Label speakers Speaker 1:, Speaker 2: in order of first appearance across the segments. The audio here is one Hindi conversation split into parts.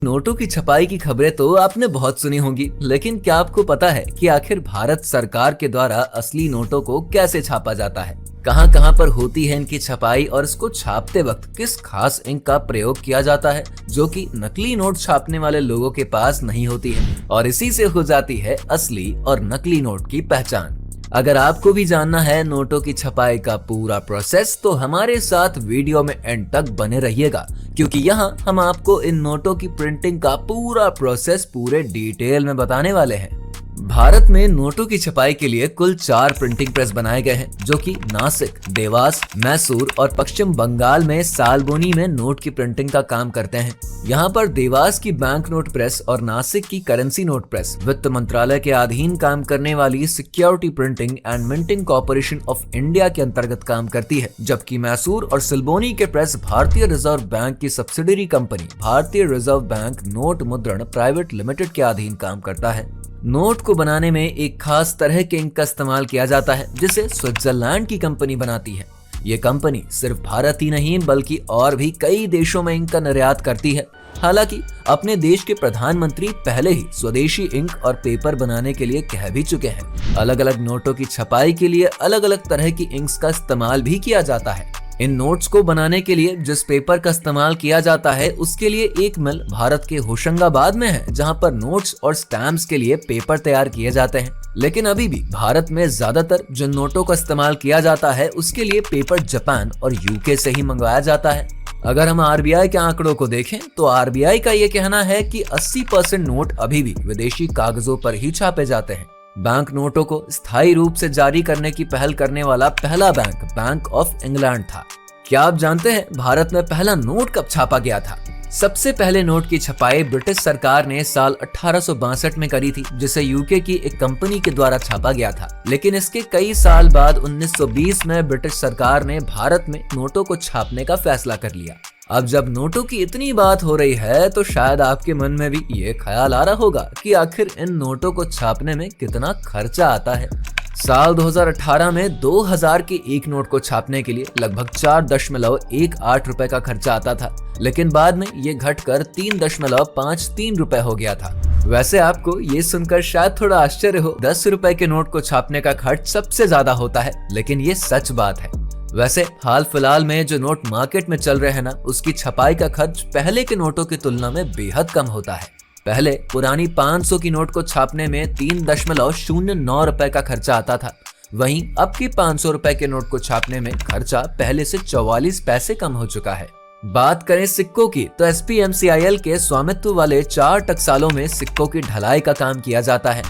Speaker 1: नोटों की छपाई की खबरें तो आपने बहुत सुनी होंगी, लेकिन क्या आपको पता है कि आखिर भारत सरकार के द्वारा असली नोटों को कैसे छापा जाता है? कहां कहां पर होती है इनकी छपाई और इसको छापते वक्त किस खास इंक का प्रयोग किया जाता है, जो कि नकली नोट छापने वाले लोगों के पास नहीं होती है, और इसी से हो जाती है असली और नकली नोट की पहचान। अगर आपको भी जानना है नोटों की छपाई का पूरा प्रोसेस, तो हमारे साथ वीडियो में एंड तक बने रहिएगा, क्योंकि यहाँ हम आपको इन नोटों की प्रिंटिंग का पूरा प्रोसेस पूरे डिटेल में बताने वाले हैं। भारत में नोटों की छपाई के लिए कुल 4 प्रिंटिंग प्रेस बनाए गए हैं, जो कि नासिक, देवास, मैसूर और पश्चिम बंगाल में सालबोनी में नोट की प्रिंटिंग का काम करते हैं। यहाँ पर देवास की बैंक नोट प्रेस और नासिक की करेंसी नोट प्रेस वित्त मंत्रालय के अधीन काम करने वाली security printing and minting corporation of India के अंतर्गत काम करती है, जबकि मैसूर और सिलबोनी के प्रेस भारतीय रिजर्व बैंक की सब्सिडरी कंपनी भारतीय रिजर्व बैंक नोट मुद्रण प्राइवेट लिमिटेड के अधीन काम करता है। नोट को बनाने में एक खास तरह के इंक का इस्तेमाल किया जाता है, जिसे स्विट्जरलैंड की कंपनी बनाती है। ये कंपनी सिर्फ भारत ही नहीं बल्कि और भी कई देशों में इंक का निर्यात करती है। हालांकि अपने देश के प्रधानमंत्री पहले ही स्वदेशी इंक और पेपर बनाने के लिए कह भी चुके हैं। अलग अलग नोटों की छपाई के लिए अलग अलग तरह की इंक्स का इस्तेमाल भी किया जाता है। इन नोट्स को बनाने के लिए जिस पेपर का इस्तेमाल किया जाता है, उसके लिए एक मिल भारत के होशंगाबाद में है, जहां पर नोट्स और स्टैम्प्स के लिए पेपर तैयार किए जाते हैं। लेकिन अभी भी भारत में ज्यादातर जिन नोटों का इस्तेमाल किया जाता है, उसके लिए पेपर जापान और यूके से ही मंगवाया जाता है। अगर हम आरबीआई के आंकड़ों को देखें, तो आरबीआई का ये कहना है कि 80% नोट अभी भी विदेशी कागजों पर ही छापे जाते हैं। बैंक नोटों को स्थायी रूप से जारी करने की पहल करने वाला पहला बैंक बैंक ऑफ इंग्लैंड था। क्या आप जानते हैं भारत में पहला नोट कब छापा गया था? सबसे पहले नोट की छपाई ब्रिटिश सरकार ने साल 1862 में करी थी, जिसे यूके की एक कंपनी के द्वारा छापा गया था। लेकिन इसके कई साल बाद 1920 में ब्रिटिश सरकार ने भारत में नोटों को छापने का फैसला कर लिया। अब जब नोटों की इतनी बात हो रही है, तो शायद आपके मन में भी ये ख्याल आ रहा होगा कि आखिर इन नोटों को छापने में कितना खर्चा आता है। साल 2018 में 2000 के एक नोट को छापने के लिए लगभग 4.18 रुपए का खर्चा आता था, लेकिन बाद में ये घटकर 3.53 रुपए हो गया था। वैसे आपको ये सुनकर शायद थोड़ा आश्चर्य हो, 10 रुपए के नोट को छापने का खर्च सबसे ज्यादा होता है, लेकिन ये सच बात है। वैसे हाल फिलहाल में जो नोट मार्केट में चल रहे हैं ना, उसकी छपाई का खर्च पहले के नोटों की तुलना में बेहद कम होता है। पहले पुरानी 500 की नोट को छापने में 3.09 रुपए का खर्चा आता था। वहीं अब की 500 रुपए के नोट को छापने में खर्चा पहले से 44 पैसे कम हो चुका है। बात करें सिक्कों की, तो एसपीएमसीआईएल के स्वामित्व वाले 4 टकसालों में सिक्कों की ढलाई का काम किया जाता है।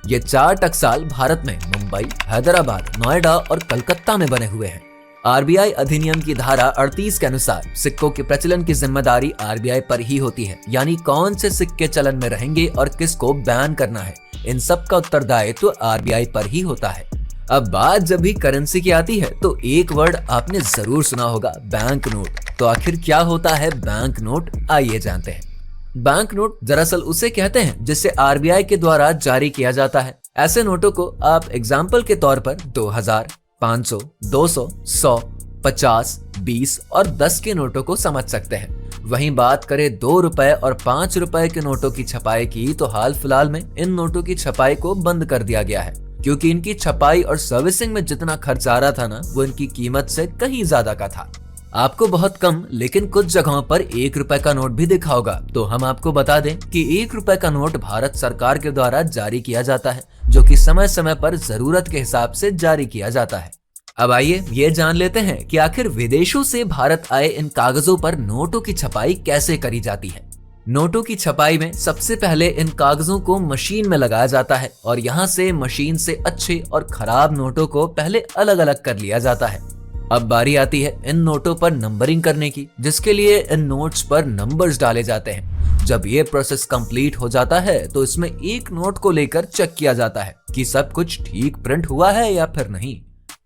Speaker 1: ये 4 टकसाल भारत में मुंबई, हैदराबाद, नोएडा और कलकत्ता में बने हुए हैं। आरबीआई अधिनियम की धारा 38 के अनुसार सिक्कों के प्रचलन की जिम्मेदारी आरबीआई पर ही होती है, यानी कौन से सिक्के चलन में रहेंगे और किसको बैन करना है, इन सब का उत्तरदायित्व तो आरबीआई पर ही होता है। अब बात जब भी करेंसी की आती है, तो एक वर्ड आपने जरूर सुना होगा, बैंक नोट। तो आखिर क्या होता है बैंक नोट, आइए जानते हैं। बैंक नोट दरअसल उसे कहते हैं जिसे आरबीआई के द्वारा जारी किया जाता है। ऐसे नोटों को आप एग्जाम्पल के तौर पर 2000, 500, 200, 100, 50, 20 और 10 के नोटों को समझ सकते हैं। वहीं बात करें 2 रुपए और 5 रुपए के नोटों की छपाई की, तो हाल फिलहाल में इन नोटों की छपाई को बंद कर दिया गया है, क्योंकि इनकी छपाई और सर्विसिंग में जितना खर्च आ रहा था ना, वो इनकी कीमत से कहीं ज्यादा का था। आपको बहुत कम लेकिन कुछ जगहों पर 1 रुपए का नोट भी दिखा होगा। तो हम आपको बता दें कि 1 रुपए का नोट भारत सरकार के द्वारा जारी किया जाता है, जो कि समय समय पर जरूरत के हिसाब से जारी किया जाता है। अब आइए ये जान लेते हैं कि आखिर विदेशों से भारत आए इन कागजों पर नोटों की छपाई कैसे करी जाती है। नोटों की छपाई में सबसे पहले इन कागजों को मशीन में लगाया जाता है और यहाँ से मशीन से अच्छे और खराब नोटों को पहले अलग अलग कर लिया जाता है। अब बारी आती है इन नोटों पर नंबरिंग करने की, जिसके लिए इन नोट्स पर नंबर्स डाले जाते हैं। जब ये प्रोसेस कंप्लीट हो जाता है, तो इसमें एक नोट को लेकर चेक किया जाता है कि सब कुछ ठीक प्रिंट हुआ है या फिर नहीं।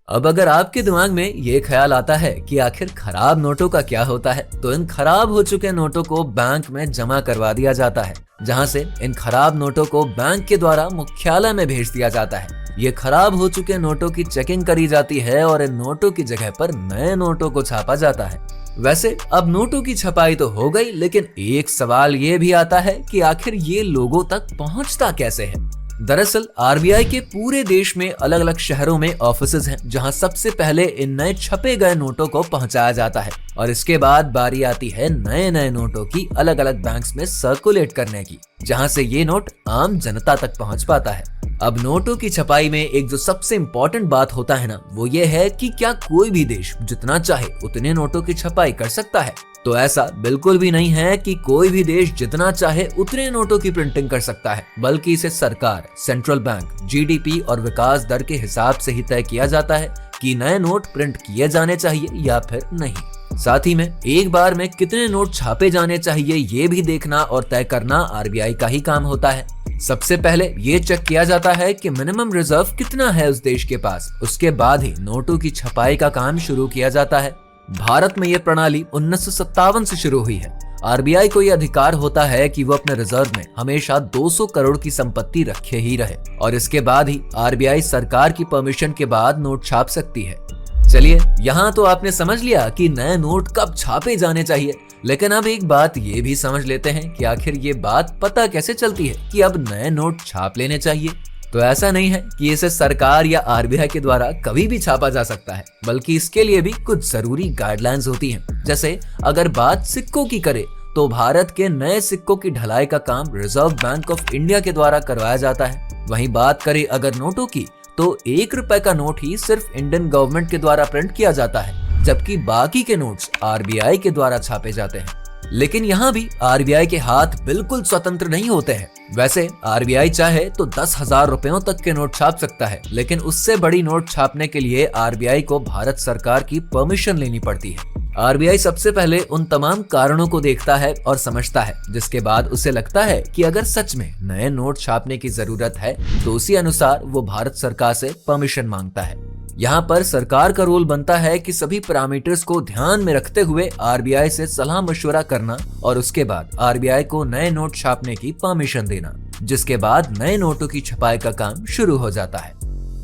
Speaker 1: अब अगर आपके दिमाग में ये ख्याल आता है कि आखिर खराब नोटों का क्या होता है, तो इन खराब हो चुके नोटों को बैंक में जमा करवा दिया जाता है, जहां से इन खराब नोटों को बैंक के द्वारा मुख्यालय में भेज दिया जाता है। ये खराब हो चुके नोटों की चेकिंग करी जाती है और इन नोटों की जगह पर नए नोटों को छापा जाता है। वैसे अब नोटों की छपाई तो हो गई, लेकिन एक सवाल ये भी आता है कि आखिर ये लोगों तक पहुंचता कैसे है। दरअसल आरबीआई के पूरे देश में अलग अलग शहरों में ऑफिसेज हैं, जहां सबसे पहले इन नए छपे गए नोटों को पहुंचाया जाता है और इसके बाद बारी आती है नए नए नोटों की अलग अलग बैंक्स में सर्कुलेट करने की, जहां से ये नोट आम जनता तक पहुंच पाता है। अब नोटों की छपाई में एक जो सबसे इम्पोर्टेंट बात होता है ना, वो ये है कि क्या कोई भी देश जितना चाहे उतने नोटों की छपाई कर सकता है? तो ऐसा बिल्कुल भी नहीं है कि कोई भी देश जितना चाहे उतने नोटों की प्रिंटिंग कर सकता है, बल्कि इसे सरकार, सेंट्रल बैंक, जीडीपी और विकास दर के हिसाब से ही तय किया जाता है कि नए नोट प्रिंट किए जाने चाहिए या फिर नहीं। साथ ही में एक बार में कितने नोट छापे जाने चाहिए ये भी देखना और तय करना आरबीआई का ही काम होता है। सबसे पहले ये चेक किया जाता है कि मिनिमम रिजर्व कितना है उस देश के पास, उसके बाद ही नोटों की छपाई का काम शुरू किया जाता है। भारत में यह प्रणाली 1957 से शुरू हुई है। आरबीआई को यह अधिकार होता है कि वो अपने रिजर्व में हमेशा 200 करोड़ की संपत्ति रखे ही रहे और इसके बाद ही आरबीआई सरकार की परमिशन के बाद नोट छाप सकती है। चलिए, यहाँ तो आपने समझ लिया कि नए नोट कब छापे जाने चाहिए, लेकिन अब एक बात ये भी समझ लेते हैं कि आखिर ये बात पता कैसे चलती है कि अब नए नोट छाप लेने चाहिए। तो ऐसा नहीं है कि इसे सरकार या आरबीआई के द्वारा कभी भी छापा जा सकता है, बल्कि इसके लिए भी कुछ जरूरी गाइडलाइंस होती हैं। जैसे अगर बात सिक्कों की करें तो भारत के नए सिक्कों की ढलाई का काम रिजर्व बैंक ऑफ इंडिया के द्वारा करवाया जाता है। वहीं बात करें अगर नोटों की, तो 1 रुपए का नोट ही सिर्फ इंडियन गवर्नमेंट के द्वारा प्रिंट किया जाता है, जबकि बाकी के नोट्स आरबीआई के द्वारा छापे जाते हैं। लेकिन यहाँ भी आरबीआई के हाथ बिल्कुल स्वतंत्र नहीं होते हैं। वैसे आरबीआई चाहे तो 10,000 रुपयों तक के नोट छाप सकता है, लेकिन उससे बड़ी नोट छापने के लिए आरबीआई को भारत सरकार की परमिशन लेनी पड़ती है। आरबीआई सबसे पहले उन तमाम कारणों को देखता है और समझता है, जिसके बाद उसे लगता है कि अगर सच में नए नोट छापने की जरूरत है तो उसी अनुसार वो भारत सरकार से परमिशन मांगता है। यहाँ पर सरकार का रोल बनता है कि सभी पैरामीटर्स को ध्यान में रखते हुए आरबीआई से सलाह मशवरा करना और उसके बाद आरबीआई को नए नोट छापने की परमिशन देना, जिसके बाद नए नोटों की छपाई का काम शुरू हो जाता है।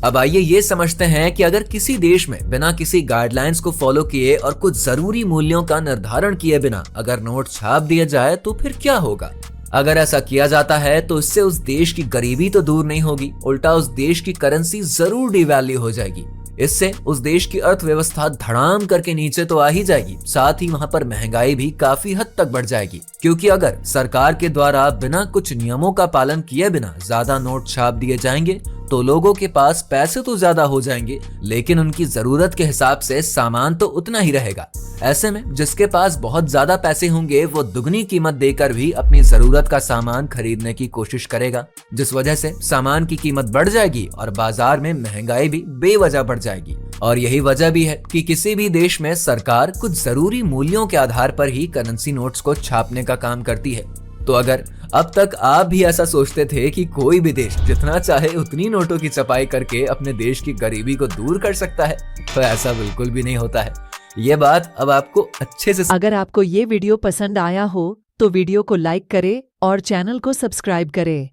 Speaker 1: अब आइए ये समझते हैं कि अगर किसी देश में बिना किसी गाइडलाइंस को फॉलो किए और कुछ जरूरी मूल्यों का निर्धारण किए बिना अगर नोट छाप दिया जाए तो फिर क्या होगा। अगर ऐसा किया जाता है तो इससे उस देश की गरीबी तो दूर नहीं होगी, उल्टा उस देश की करेंसी जरूर डिवैल्यू हो जाएगी। इससे उस देश की अर्थव्यवस्था धड़ाम करके नीचे तो आ ही जाएगी, साथ ही वहां पर महंगाई भी काफी हद तक बढ़ जाएगी, क्योंकि अगर सरकार के द्वारा बिना कुछ नियमों का पालन किए बिना ज्यादा नोट छाप दिए जाएंगे तो लोगों के पास पैसे तो ज्यादा हो जाएंगे, लेकिन उनकी जरूरत के हिसाब से सामान तो उतना ही रहेगा। ऐसे में जिसके पास बहुत ज्यादा पैसे होंगे वो दुगनी कीमत देकर भी अपनी जरूरत का सामान खरीदने की कोशिश करेगा, जिस वजह से सामान की कीमत बढ़ जाएगी और बाजार में महंगाई भी बेवजह बढ़ जाएगी। और यही वजह भी है कि किसी भी देश में सरकार कुछ जरूरी मूल्यों के आधार पर ही करेंसी नोट्स को छापने का काम करती है। तो अगर अब तक आप भी ऐसा सोचते थे कि कोई भी देश जितना चाहे उतनी नोटों की छपाई करके अपने देश की गरीबी को दूर कर सकता है, तो ऐसा बिल्कुल भी नहीं होता है। ये बात अब आपको अच्छे से
Speaker 2: अगर आपको ये वीडियो पसंद आया हो तो वीडियो को लाइक करें और चैनल को सब्सक्राइब करें।